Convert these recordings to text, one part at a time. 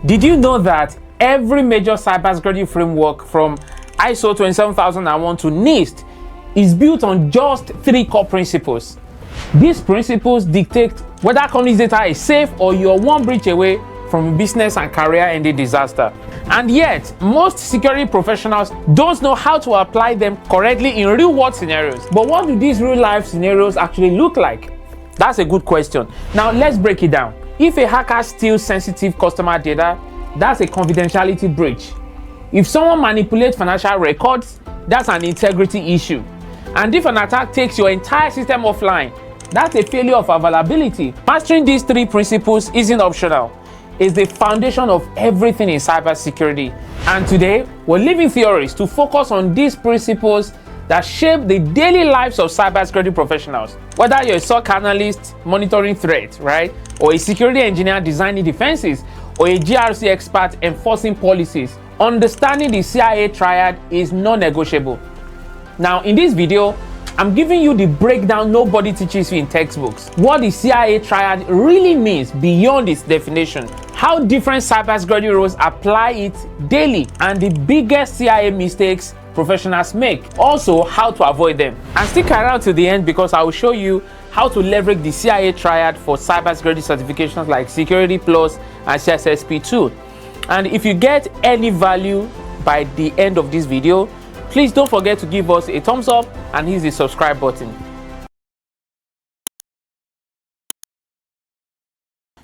Did you know that every major cybersecurity framework from ISO 27001 to NIST is built on just 3 core principles? These principles dictate whether company's data is safe or you're one breach away from a business and career-ending disaster. And yet, most security professionals don't know how to apply them correctly in real-world scenarios. But what do these real-life scenarios actually look like? That's a good question. Now, let's break it down. If a hacker steals sensitive customer data, that's a confidentiality breach. If someone manipulates financial records, that's an integrity issue. And if an attack takes your entire system offline, that's a failure of availability. Mastering these 3 principles isn't optional. It's the foundation of everything in cybersecurity. And today, we're leaving theories to focus on these principles that shape the daily lives of cybersecurity professionals. Whether you're a SOC analyst monitoring threats, right? Or a security engineer designing defenses, or a GRC expert enforcing policies, understanding the CIA triad is non-negotiable. Now, in this video, I'm giving you the breakdown nobody teaches you in textbooks. What the CIA triad really means beyond its definition, how different cybersecurity roles apply it daily, and the biggest CIA mistakes professionals make. Also, how to avoid them. And stick around to the end because I will show you how to leverage the CIA triad for cybersecurity certifications like Security Plus and CSSP2. And if you get any value by the end of this video, please don't forget to give us a thumbs up and hit the subscribe button.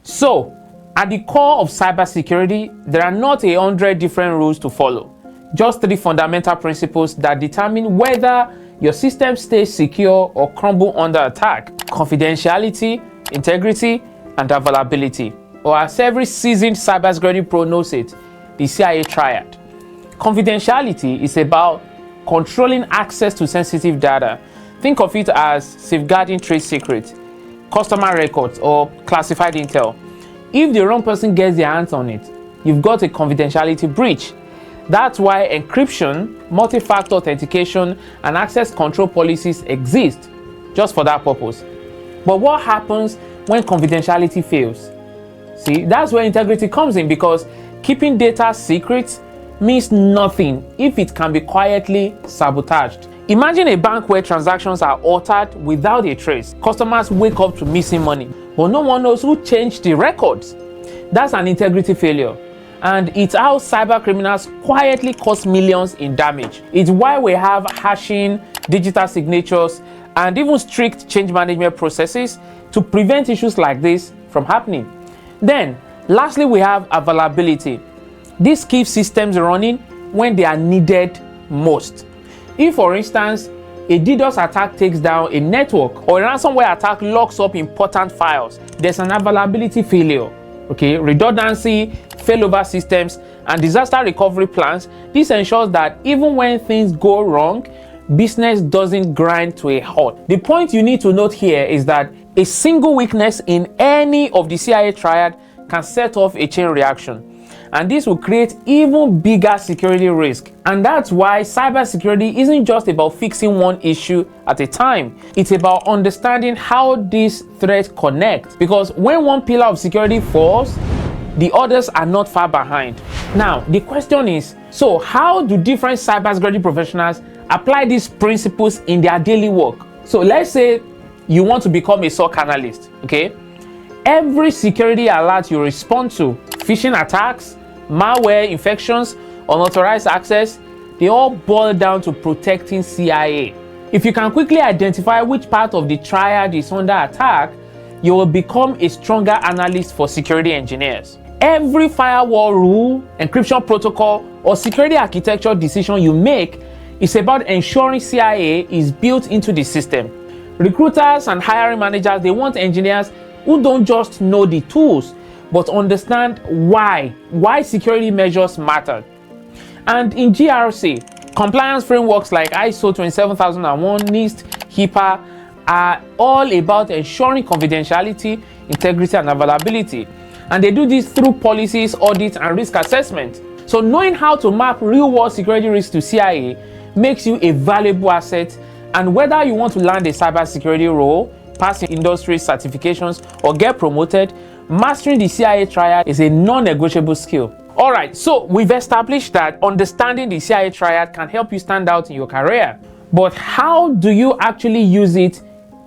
So, at the core of cybersecurity, there are not 100 different rules to follow. Just 3 fundamental principles that determine whether your system stays secure or crumble under attack: confidentiality, integrity, and availability. Or as every seasoned cybersecurity pro knows it, the CIA triad. Confidentiality is about controlling access to sensitive data. Think of it as safeguarding trade secrets, customer records, or classified intel. If the wrong person gets their hands on it, you've got a confidentiality breach. That's why encryption, multi-factor authentication, and access control policies exist, just for that purpose. But what happens when confidentiality fails? See, that's where integrity comes in, because keeping data secret means nothing if it can be quietly sabotaged. Imagine a bank where transactions are altered without a trace. Customers wake up to missing money, but no one knows who changed the records. That's an integrity failure. And it's how cyber criminals quietly cause millions in damage. It's why we have hashing, digital signatures, and even strict change management processes to prevent issues like this from happening. Then, lastly, we have availability. This keeps systems running when they are needed most. If, for instance, a DDoS attack takes down a network or a ransomware attack locks up important files, there's an availability failure. Okay, redundancy, failover systems, and disaster recovery plans. This ensures that even when things go wrong, business doesn't grind to a halt. The point you need to note here is that a single weakness in any of the CIA triad can set off a chain reaction. And this will create even bigger security risk. And that's why cybersecurity isn't just about fixing one issue at a time. It's about understanding how these threats connect. Because when one pillar of security falls, the others are not far behind. Now, the question is, so how do different cybersecurity professionals apply these principles in their daily work? So let's say you want to become a SOC analyst, okay? Every security alert you respond to, phishing attacks, malware infections, unauthorized access, they all boil down to protecting CIA. If you can quickly identify which part of the triad is under attack, you will become a stronger analyst for security engineers. Every firewall rule, encryption protocol, or security architecture decision you make is about ensuring CIA is built into the system. Recruiters and hiring managers, they want engineers who don't just know the tools, but understand why security measures matter. And in GRC, compliance frameworks like ISO 27001, NIST, HIPAA are all about ensuring confidentiality, integrity, and availability. And they do this through policies, audits, and risk assessment. So knowing how to map real-world security risks to CIA makes you a valuable asset. And whether you want to land a cybersecurity role, pass industry certifications, or get promoted, mastering the CIA triad is a non-negotiable skill. Alright, so we've established that understanding the CIA triad can help you stand out in your career. But how do you actually use it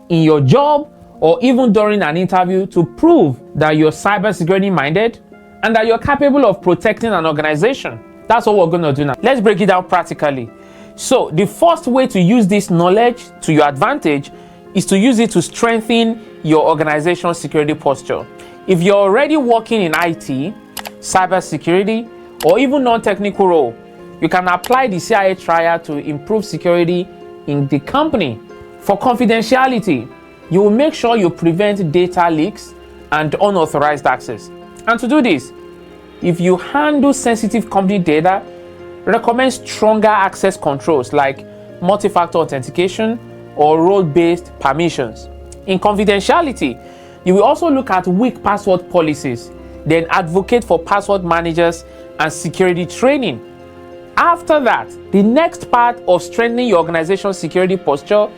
in your job or even during an interview to prove that you're cybersecurity minded and that you're capable of protecting an organization? That's what we're going to do now. Let's break it down practically. So the first way to use this knowledge to your advantage is to use it to strengthen your organization's security posture. If you're already working in IT, cybersecurity, or even non-technical role, you can apply the CIA triad to improve security in the company. For confidentiality, you will make sure you prevent data leaks and unauthorized access. And to do this, if you handle sensitive company data, recommend stronger access controls like multi-factor authentication or role-based permissions. In confidentiality, you will also look at weak password policies, then advocate for password managers and security training. After that, the next part of strengthening your organization's security posture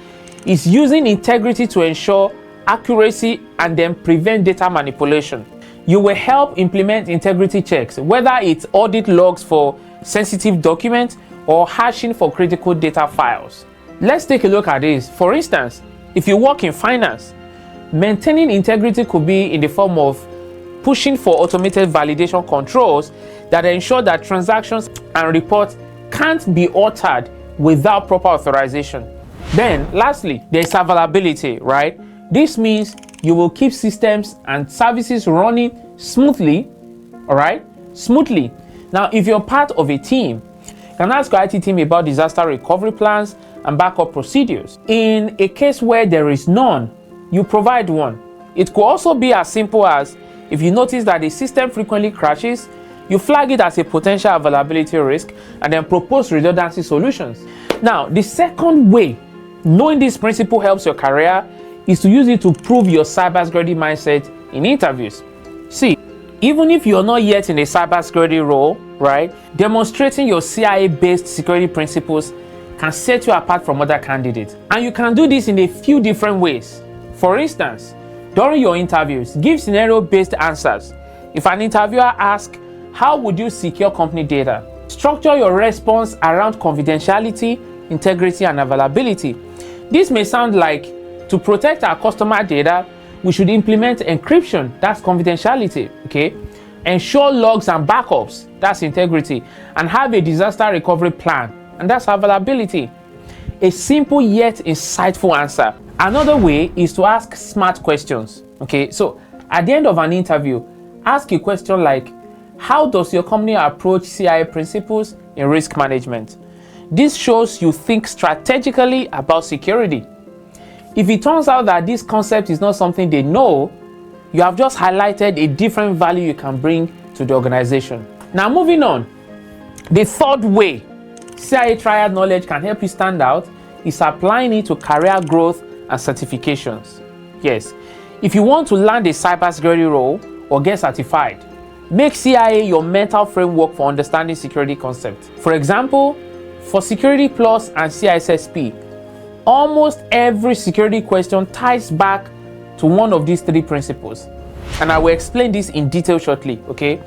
is using integrity to ensure accuracy and then prevent data manipulation. You will help implement integrity checks, whether it's audit logs for sensitive documents or hashing for critical data files. Let's take a look at this. For instance, if you work in finance, maintaining integrity could be in the form of pushing for automated validation controls that ensure that transactions and reports can't be altered without proper authorization. Then, lastly, there's availability, right? This means you will keep systems and services running smoothly, all right? Smoothly. Now, if you're part of a team, you can ask your IT team about disaster recovery plans and backup procedures. In a case where there is none, you provide one. It could also be as simple as, if you notice that the system frequently crashes, you flag it as a potential availability risk and then propose redundancy solutions. Now, the second way knowing this principle helps your career is to use it to prove your cybersecurity mindset in interviews. See, even if you're not yet in a cybersecurity role, right, demonstrating your CIA-based security principles can set you apart from other candidates. And you can do this in a few different ways. For instance, during your interviews, give scenario-based answers. If an interviewer asks, how would you secure company data? Structure your response around confidentiality, integrity, and availability. This may sound like, to protect our customer data, we should implement encryption, that's confidentiality, okay? Ensure logs and backups, that's integrity, and have a disaster recovery plan, and that's availability. A simple yet insightful answer. Another way is to ask smart questions, okay? So at the end of an interview, ask a question like, how does your company approach CIA principles in risk management? This shows you think strategically about security. If it turns out that this concept is not something they know, you have just highlighted a different value you can bring to the organization. Now, moving on, the third way CIA triad knowledge can help you stand out is applying it to career growth and certifications. Yes, if you want to land a cybersecurity role or get certified, make CIA your mental framework for understanding security concepts. For example, for Security Plus and CISSP, almost every security question ties back to one of these three principles. And I will explain this in detail shortly, okay?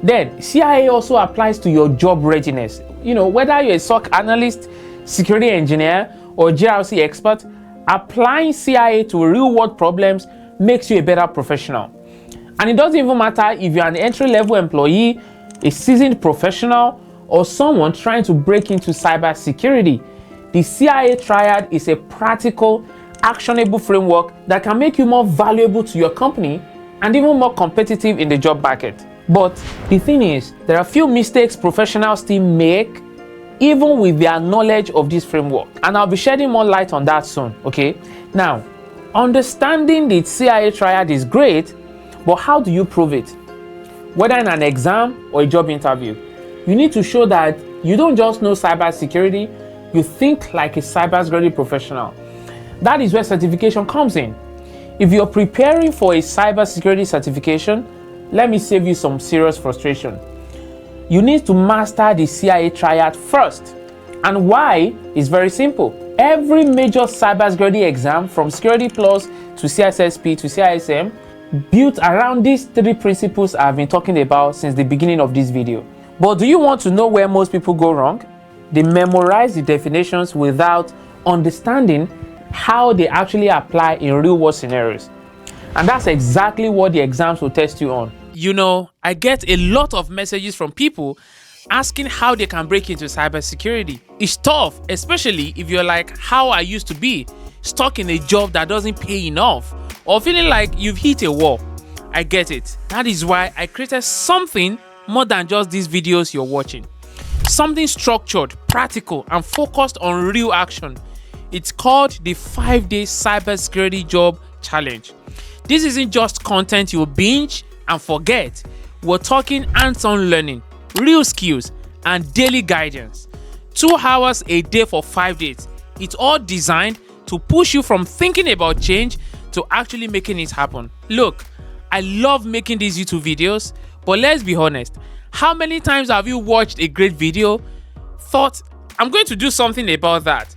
Then, CIA also applies to your job readiness. You know, whether you're a SOC analyst, security engineer, or GRC expert, applying CIA to real-world problems makes you a better professional. And it doesn't even matter if you're an entry-level employee, a seasoned professional, or someone trying to break into cybersecurity. The CIA triad is a practical, actionable framework that can make you more valuable to your company and even more competitive in the job market. But the thing is, there are a few mistakes professionals still make even with their knowledge of this framework. And I'll be shedding more light on that soon, okay? Now, understanding the CIA triad is great, but how do you prove it? Whether in an exam or a job interview, you need to show that you don't just know cybersecurity, you think like a cybersecurity professional. That is where certification comes in. If you're preparing for a cybersecurity certification, let me save you some serious frustration. You need to master the CIA triad first. And why is very simple. Every major cybersecurity exam, from Security Plus to CISSP to CISM, built around these three principles I've been talking about since the beginning of this video. But do you want to know where most people go wrong? They memorize the definitions without understanding how they actually apply in real-world scenarios. And that's exactly what the exams will test you on. You know, I get a lot of messages from people asking how they can break into cybersecurity. It's tough, especially if you're like how I used to be, stuck in a job that doesn't pay enough, or feeling like you've hit a wall. I get it. That is why I created something more than just these videos you're watching. Something structured, practical, and focused on real action. It's called the 5-day Cybersecurity Job Challenge. This isn't just content you'll binge and forget. We're talking hands-on learning, real skills, and daily guidance. 2 hours a day for 5 days. It's all designed to push you from thinking about change to actually making it happen. Look, I love making these YouTube videos, but let's be honest, how many times have you watched a great video, thought, I'm going to do something about that,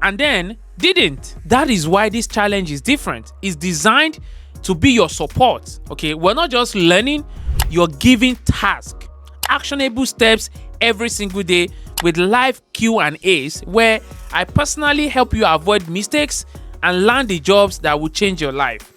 and then didn't? That is why this challenge is different. It's designed to be your support, okay? We're not just learning, you're giving tasks, actionable steps every single day with live Q&As where I personally help you avoid mistakes and land the jobs that will change your life.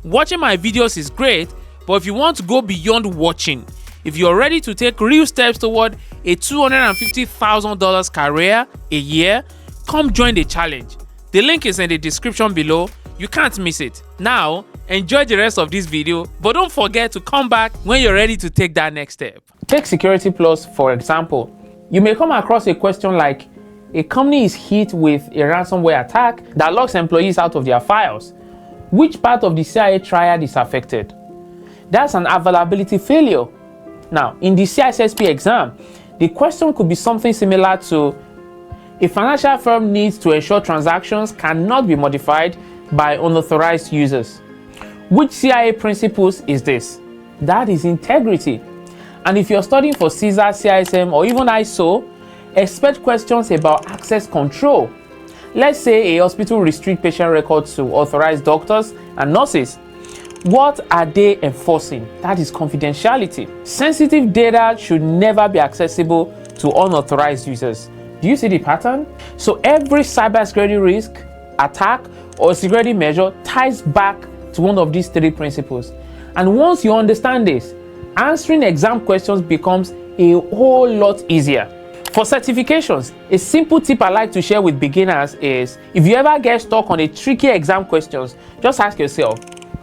Watching my videos is great, but if you want to go beyond watching, if you're ready to take real steps toward a $250,000 career a year, come join the challenge. The link is in the description below. You can't miss it. Now, enjoy the rest of this video, but don't forget to come back when you're ready to take that next step. Take Security Plus, for example. You may come across a question like, a company is hit with a ransomware attack that locks employees out of their files. Which part of the CIA triad is affected? That's an availability failure. Now, in the CISSP exam, the question could be something similar to, a financial firm needs to ensure transactions cannot be modified by unauthorized users. Which CIA principles is this? That is integrity. And if you're studying for CISA, CISM, or even ISO, expect questions about access control. Let's say a hospital restricts patient records to authorized doctors and nurses. What are they enforcing? That is confidentiality. Sensitive data should never be accessible to unauthorized users. Do you see the pattern? So every cybersecurity risk, attack, or security measure ties back to one of these 3 principles. And once you understand this, answering exam questions becomes a whole lot easier. For certifications, a simple tip I like to share with beginners is, if you ever get stuck on a tricky exam questions, just ask yourself,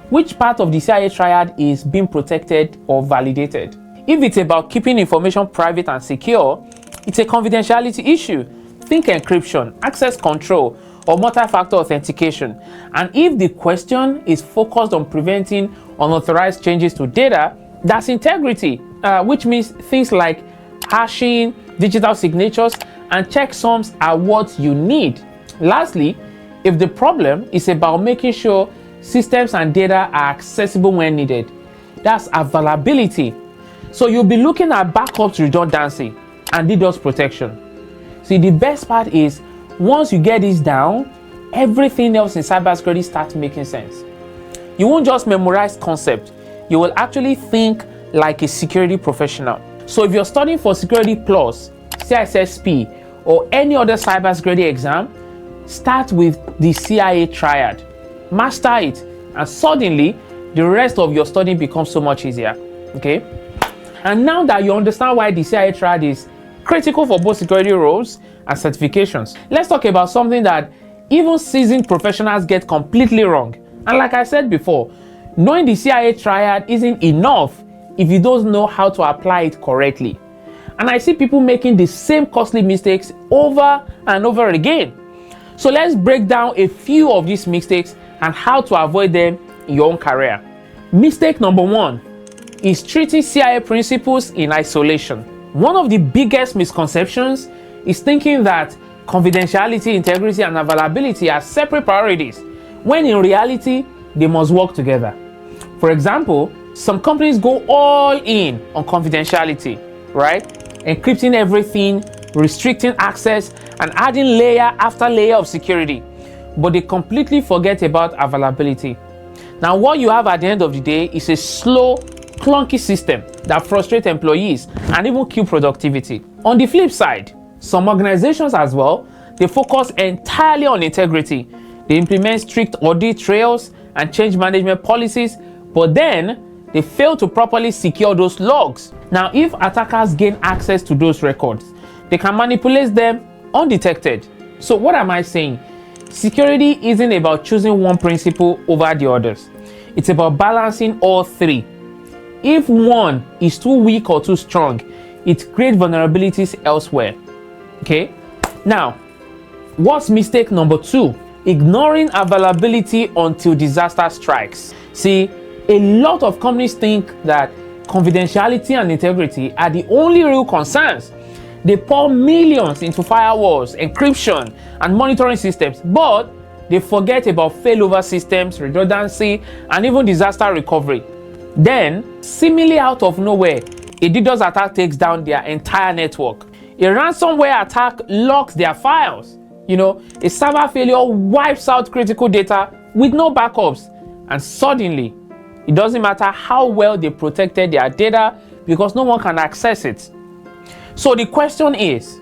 which part of the CIA triad is being protected or validated? If it's about keeping information private and secure, it's a confidentiality issue. Think encryption, access control, or multi-factor authentication. And if the question is focused on preventing unauthorized changes to data, that's integrity, which means things like hashing, digital signatures, and checksums are what you need. Lastly, if the problem is about making sure systems and data are accessible when needed, that's availability. So you'll be looking at backups redundancy and DDoS protection. See, the best part is, once you get this down, everything else in cybersecurity starts making sense. You won't just memorize concepts, you will actually think like a security professional. So if you're studying for Security Plus, CISSP, or any other cybersecurity exam, start with the CIA triad. Master it, and suddenly the rest of your studying becomes so much easier. Okay? And now that you understand why the CIA triad is critical for both security roles and certifications, let's talk about something that even seasoned professionals get completely wrong. And like I said before, knowing the CIA triad isn't enough if you don't know how to apply it correctly. And I see people making the same costly mistakes over and over again. So let's break down a few of these mistakes and how to avoid them in your own career. Mistake number 1 is treating CIA principles in isolation. One of the biggest misconceptions is thinking that confidentiality, integrity, and availability are separate priorities, when in reality, they must work together. For example, some companies go all in on confidentiality, right? Encrypting everything, restricting access, and adding layer after layer of security. But they completely forget about availability. Now, what you have at the end of the day is a slow, clunky system that frustrates employees and even kill productivity. On the flip side, some organizations as well, they focus entirely on integrity. They implement strict audit trails and change management policies, but then they fail to properly secure those logs. Now, if attackers gain access to those records, they can manipulate them undetected. So what am I saying? Security isn't about choosing one principle over the others. It's about balancing all three. If one is too weak or too strong, it creates vulnerabilities elsewhere. Okay? Now, what's mistake number 2? Ignoring availability until disaster strikes. See, a lot of companies think that confidentiality and integrity are the only real concerns. They pour millions into firewalls, encryption, and monitoring systems, but they forget about failover systems, redundancy, and even disaster recovery. Then, seemingly out of nowhere, a DDoS attack takes down their entire network. A ransomware attack locks their files. A server failure wipes out critical data with no backups. And suddenly, it doesn't matter how well they protected their data because no one can access it. So the question is,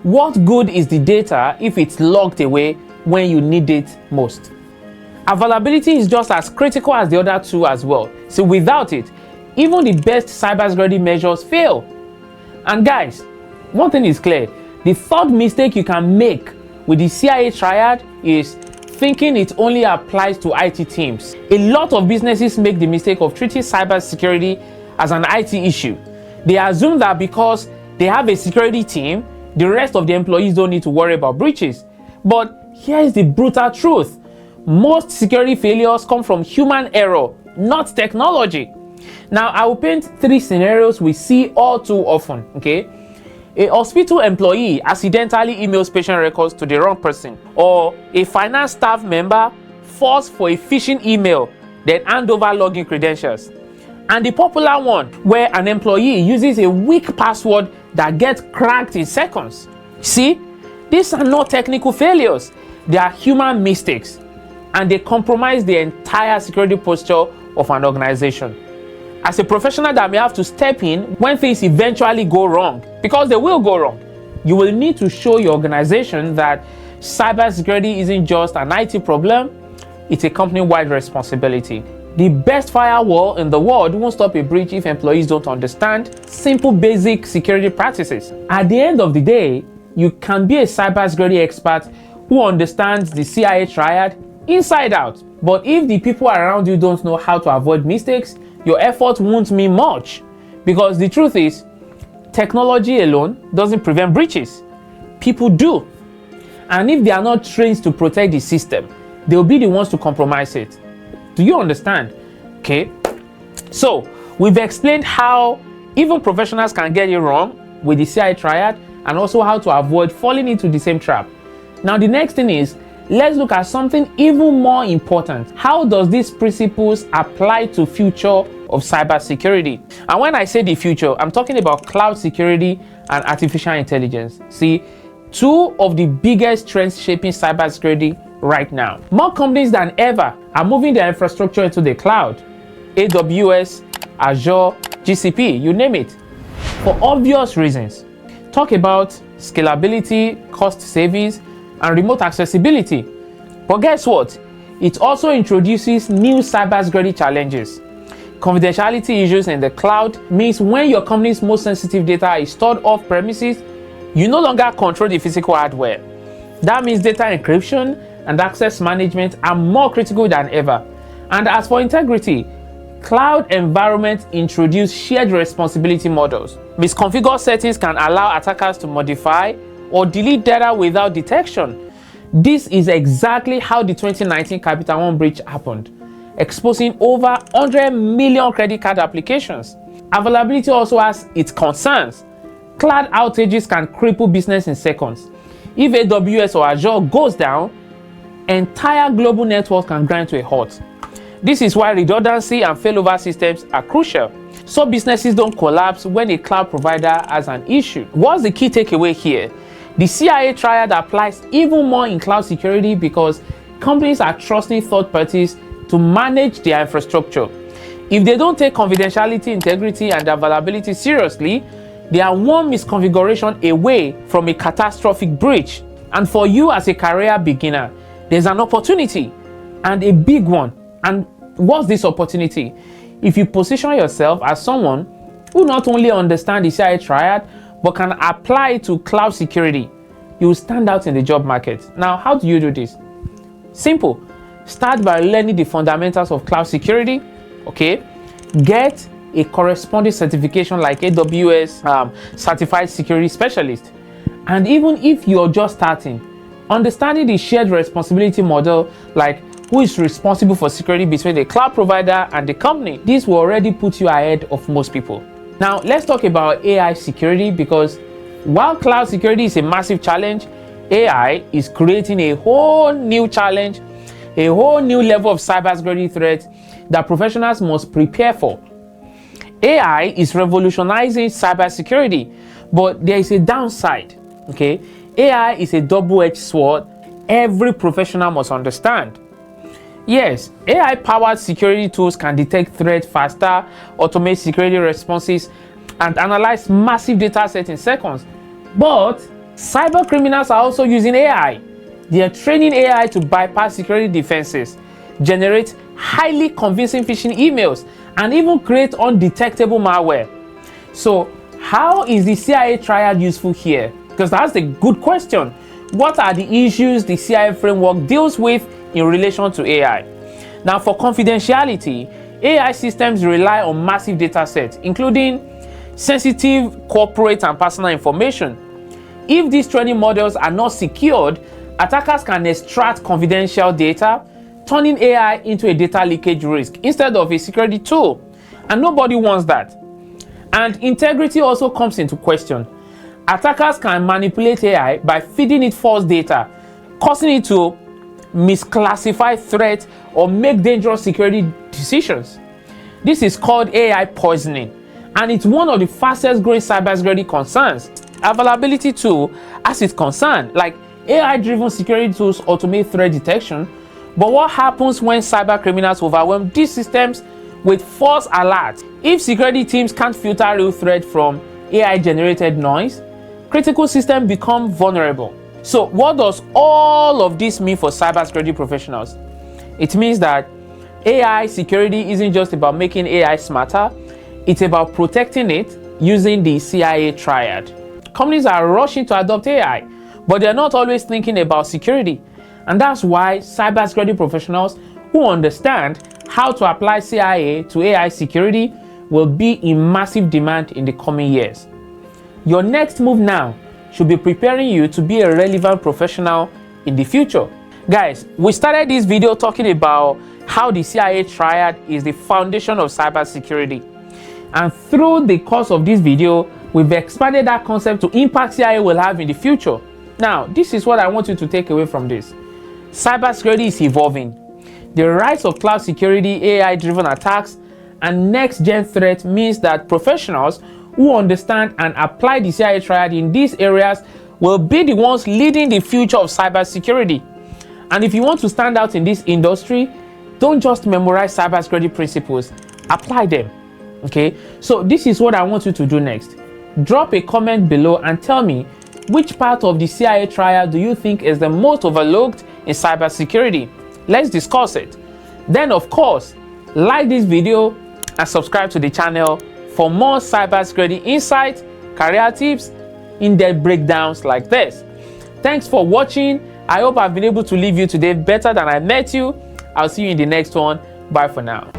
what good is the data if it's locked away when you need it most? Availability is just as critical as the other two as well. So without it, even the best cybersecurity measures fail. And guys, one thing is clear. The third mistake you can make with the CIA triad is thinking it only applies to IT teams. A lot of businesses make the mistake of treating cybersecurity as an IT issue. They assume that because they have a security team, the rest of the employees don't need to worry about breaches. But here's the brutal truth. Most security failures come from human error, not technology. Now, I will paint 3 scenarios we see all too often, okay? A hospital employee accidentally emails patient records to the wrong person, or a finance staff member falls for a phishing email, then hand over login credentials. And the popular one, where an employee uses a weak password that gets cracked in seconds. See, these are not technical failures, they are human mistakes, and they compromise the entire security posture of an organization. As a professional that may have to step in when things eventually go wrong, because they will go wrong, you will need to show your organization that cybersecurity isn't just an IT problem, it's a company-wide responsibility. The best firewall in the world won't stop a breach if employees don't understand simple basic security practices. At the end of the day, you can be a cybersecurity expert who understands the CIA triad inside out. But if the people around you don't know how to avoid mistakes, your effort won't mean much. Because the truth is, technology alone doesn't prevent breaches. People do. And if they are not trained to protect the system, they'll be the ones to compromise it. Do you understand? Okay. So, we've explained how even professionals can get it wrong with the CI triad, and also how to avoid falling into the same trap. Now, the next thing is, let's look at something even more important. How does these principles apply to future of cybersecurity? And when I say the future, I'm talking about cloud security and artificial intelligence. See, 2 of the biggest trends shaping cybersecurity right now. More companies than ever are moving their infrastructure into the cloud. AWS, Azure, GCP, you name it. For obvious reasons. Talk about scalability, cost savings, and remote accessibility. But guess what? It also introduces new cybersecurity challenges. Confidentiality issues in the cloud means when your company's most sensitive data is stored off premises, you no longer control the physical hardware. That means data encryption and access management are more critical than ever. And as for integrity, cloud environments introduce shared responsibility models. Misconfigured settings can allow attackers to modify or delete data without detection. This is exactly how the 2019 Capital One breach happened, exposing over 100 million credit card applications. Availability also has its concerns. Cloud outages can cripple business in seconds. If AWS or Azure goes down, entire global networks can grind to a halt. This is why redundancy and failover systems are crucial, so businesses don't collapse when a cloud provider has an issue. What's the key takeaway here? The CIA triad applies even more in cloud security because companies are trusting third parties to manage their infrastructure. If they don't take confidentiality, integrity, and availability seriously, they are one misconfiguration away from a catastrophic breach. And for you as a career beginner, there's an opportunity, and a big one. And what's this opportunity? If you position yourself as someone who not only understands the CIA triad, but can apply it to cloud security, you will stand out in the job market. Now, how do you do this? Simple. Start by learning the fundamentals of cloud security. Okay, get a corresponding certification like AWS Certified Security Specialist. And even if you're just starting, understanding the shared responsibility model, like who is responsible for security between the cloud provider and the company, this will already put you ahead of most people. Now, let's talk about AI security, because while cloud security is a massive challenge, AI is creating a whole new challenge, a whole new level of cybersecurity threat that professionals must prepare for. AI is revolutionizing cybersecurity, but there is a downside. Okay, AI is a double-edged sword every professional must understand. Yes, AI-powered security tools can detect threats faster, automate security responses, and analyze massive data sets in seconds. But cyber criminals are also using AI. They are training AI to bypass security defenses, generate highly convincing phishing emails, and even create undetectable malware. So, how is the CIA triad useful here? Because that's the good question. What are the issues the CIA framework deals with in relation to AI? Now, for confidentiality, AI systems rely on massive data sets, including sensitive corporate and personal information. If these training models are not secured, attackers can extract confidential data, turning AI into a data leakage risk instead of a security tool. And nobody wants that. And integrity also comes into question. Attackers can manipulate AI by feeding it false data, causing it to misclassify threats or make dangerous security decisions. This is called AI poisoning, and it's one of the fastest growing cybersecurity concerns. Availability too, as it's concerned, like AI-driven security tools automate threat detection, but what happens when cyber criminals overwhelm these systems with false alerts? If security teams can't filter real threat from AI-generated noise, critical systems become vulnerable. So what does all of this mean for cybersecurity professionals? It means that AI security isn't just about making AI smarter, it's about protecting it using the CIA triad. Companies are rushing to adopt AI, but they're not always thinking about security. And that's why cybersecurity professionals who understand how to apply CIA to AI security will be in massive demand in the coming years. Your next move now should be preparing you to be a relevant professional in the future. Guys, we started this video talking about how the CIA triad is the foundation of cybersecurity. And through the course of this video, we've expanded that concept to impact CIA will have in the future. Now, this is what I want you to take away from this. Cybersecurity is evolving. The rise of cloud security, AI-driven attacks, and next-gen threats means that professionals who understand and apply the CIA triad in these areas will be the ones leading the future of cybersecurity. And if you want to stand out in this industry, don't just memorize cybersecurity principles, apply them. Okay, so this is what I want you to do next. Drop a comment below and tell me which part of the CIA triad do you think is the most overlooked in cybersecurity. Let's discuss it. Then, of course, like this video and subscribe to the channel for more cybersecurity insights, career tips, in-depth breakdowns like this. Thanks for watching. I hope I've been able to leave you today better than I met you. I'll see you in the next one. Bye for now.